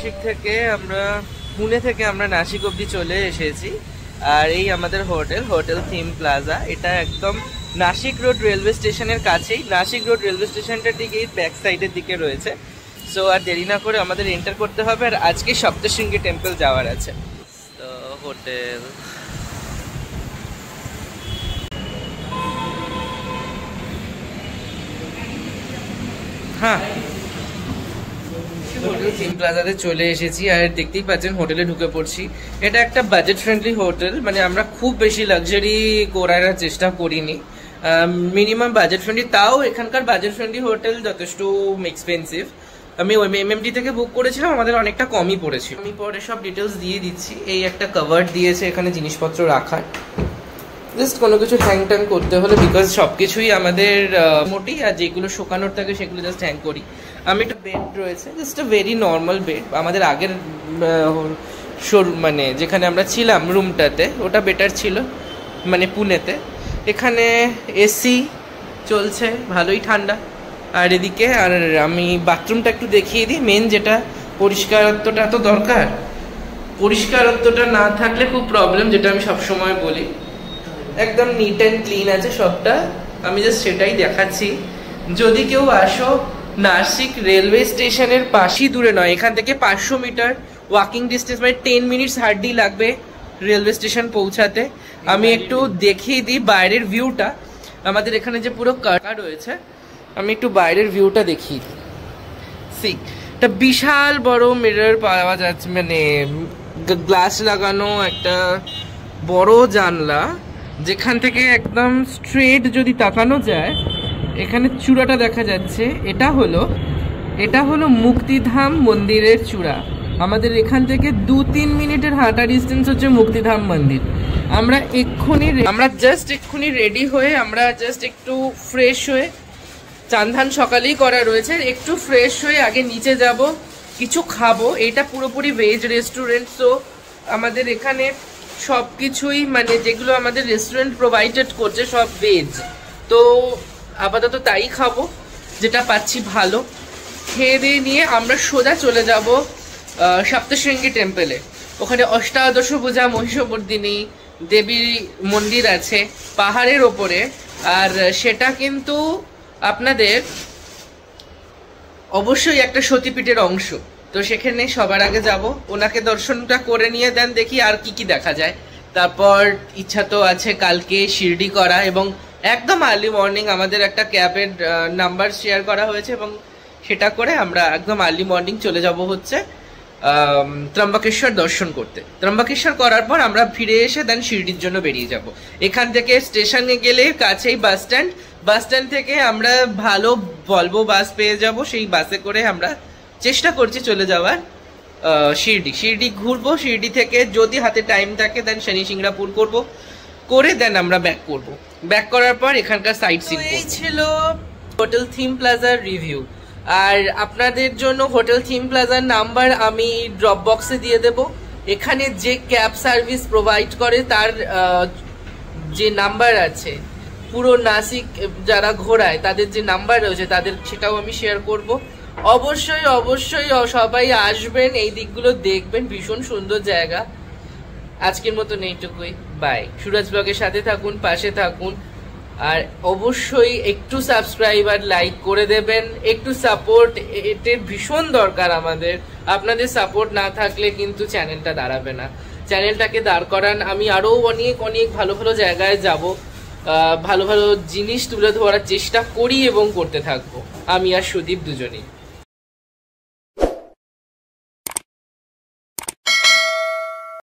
নাসিক থেকে আমরা পুনে থেকে আমরা নাসিক অবধি চলে এসেছি। আর এই আমাদের হোটেল থিম প্লাজা। এটা একদম নাসিক রোড রেলওয়ে স্টেশনের কাছেই। নাসিক রোড রেলওয়ে স্টেশনটার দিকে ব্যাক সাইডের দিকে রয়েছে। সো আর দেরি না করে আমাদের এন্টার করতে হবে। আর আজকে সপ্তশৃঙ্গী টেম্পল যাওয়ার আছে। তো হোটেল হোটেল থিম প্লাজাতে চলে এসেছি। আর দেখতেই পাচ্ছেন হোটেলে ঢুকে পড়ছি। এটা একটা বাজেট ফ্রেন্ডলি হোটেল, মানে আমরা খুব বেশি লাক্সারি করার চেষ্টা করিনি, মিনিমাম বাজেট ফ্রেন্ডলি। তাও এখানকার বাজেট ফ্রেন্ডলি হোটেল যথেষ্ট এক্সপেন্সিভ। আমি MMD থেকে বুক করেছিলাম, আমাদের অনেকটা কমই পড়েছিল। আমি পরে সব ডিটেলস দিয়ে দিচ্ছি। এই একটা কভার দিয়েছে এখানে জিনিসপত্র রাখার, জাস্ট কোনো কিছু হ্যাং ট্যাং করতে হলে, বিকজ সবকিছুই আমাদের মোটেই, আর যেগুলো শোকানোর থাকে সেগুলো জাস্ট হ্যাং করি। আমি একটা বেড রয়েছে, just a very normal bed. আমাদের আগের মানে যেখানে আমরা ছিলাম রুমটাতে ওটা বেটার ছিল, মানে পুনেতে। এখানে এসি চলছে, ভালোই ঠান্ডা। আর এদিকে আর আমি বাথরুমটা একটু দেখিয়ে দিই। মেন যেটা, পরিষ্কারত্বটা তো দরকার। পরিষ্কারত্বটা না থাকলে খুব প্রবলেম, যেটা আমি সবসময় বলি। একদম নিট অ্যান্ড ক্লিন আছে সবটা, আমি জাস্ট সেটাই দেখাচ্ছি। যদি কেউ আসো, নাসিক রেলওয়ে স্টেশনের পাশেই, দূরে নয়, এখান থেকে 500 মিটার ওয়াকিং ডিস্টেন্স, মানে 10 মিনিটস হার্ডলি লাগবে রেলওয়ে স্টেশন পৌঁছাতে। আমি একটু দেখিয়ে দিই বাইরের ভিউটা। আমাদের এখানে যে পুরো কাটা রয়েছে, আমি একটু বাইরের ভিউটা দেখিয়ে দিই। সি, একটা বিশাল বড় মিরর পাওয়া যাচ্ছে, মানে গ্লাস লাগানো একটা বড় জানলা, যেখান থেকে একদম স্ট্রেট যদি তাকানো যায়, এখানে চূড়াটা দেখা যাচ্ছে। এটা হলো মুক্তিধাম মন্দিরের চূড়া। আমাদের এখান থেকে 2-3 মিনিটের হাঁটা ডিস্টেন্স হচ্ছে মুক্তিধাম মন্দির। আমরা জাস্ট এক্ষুনি রেডি হয়ে, আমরা জাস্ট একটু ফ্রেশ হয়ে, চান সকালেই করা রয়েছে, একটু ফ্রেশ হয়ে আগে নিচে যাব, কিছু খাবো। এটা পুরোপুরি ভেজ রেস্টুরেন্ট। সো আমাদের এখানে সব কিছুই, মানে যেগুলো আমাদের রেস্টুরেন্ট প্রোভাইডেড করছে সব ভেজ। তো আপাতত তাই খাবো, যেটা পাচ্ছি ভালো। খেয়ে দিয়ে নিয়ে আমরা সোজা চলে যাব সপ্তশৃঙ্গী টেম্পলে। ওখানে অষ্টাদশভুজা মহিষমর্দিনী দেবীর মন্দির আছে পাহাড়ের ওপরে। আর সেটা কিন্তু আপনাদের অবশ্যই একটা সতীপীঠের অংশ। তো সেখানে সবার আগে যাব, ওনাকে দর্শনটা করে নিয়ে দেন, দেখি আর কি কি দেখা যায়। তারপর ইচ্ছা তো আছে কালকে শিরডি করা, এবং একদম আর্লি মর্নিং আমাদের একটা ক্যাবের নাম্বার শেয়ার করা হয়েছে, এবং সেটা করে আমরা একদম আর্লি মর্নিং চলে যাব হচ্ছে ত্রম্বকেশ্বর দর্শন করতে। ত্রম্বকেশ্বর করার পর আমরা ফিরে এসে দেন শিরডির জন্য বেরিয়ে যাব। এখান থেকে স্টেশনে গেলে কাছেই বাস স্ট্যান্ড থেকে আমরা ভালো ভলভো বাস পেয়ে যাব। সেই বাসে করে আমরা চেষ্টা করছি চলে যাওয়ার শিরডি ঘুরবো। শিরডি থেকে যদি হাতে টাইম থাকে দেন শনি সিংরাপুর করে দেন আমরা ব্যাক করার পর এখানকার সাইট সিন। এই ছিল হোটেল থিম প্লাজার রিভিউ। আর আপনাদের জন্য হোটেল থিম প্লাজার নাম্বার আমি ড্রপ বক্সে দিয়ে দেব। এখানে যে ক্যাব সার্ভিস প্রোভাইড করে তার যে নাম্বার আছে, পুরো নাসিক যারা ঘোরায় তাদের যে নাম্বার রয়েছে তাদের, সেটাও আমি শেয়ার করব। অবশ্যই সবাই আসবেন, এই দিকগুলো দেখবেন, ভীষণ সুন্দর জায়গা। আজকের মতন এইটুকুই, বাই। সুরাজ ব্লগের সাথে থাকুন, পাশে থাকুন, আর অবশ্যই একটু সাবস্ক্রাইব আর লাইক করে দেবেন। একটু সাপোর্ট, এটার ভীষণ দরকার আমাদের। আপনাদের সাপোর্ট না থাকলে কিন্তু চ্যানেলটা দাঁড়াবে না। চ্যানেলটাকে দাঁড় করান। আমি আরো অনেক ভালো জায়গায় যাব, ভালো জিনিস তুলে ধরার চেষ্টা করি এবং করতে থাকবো, আমি আর সুদীপ দুজনেই।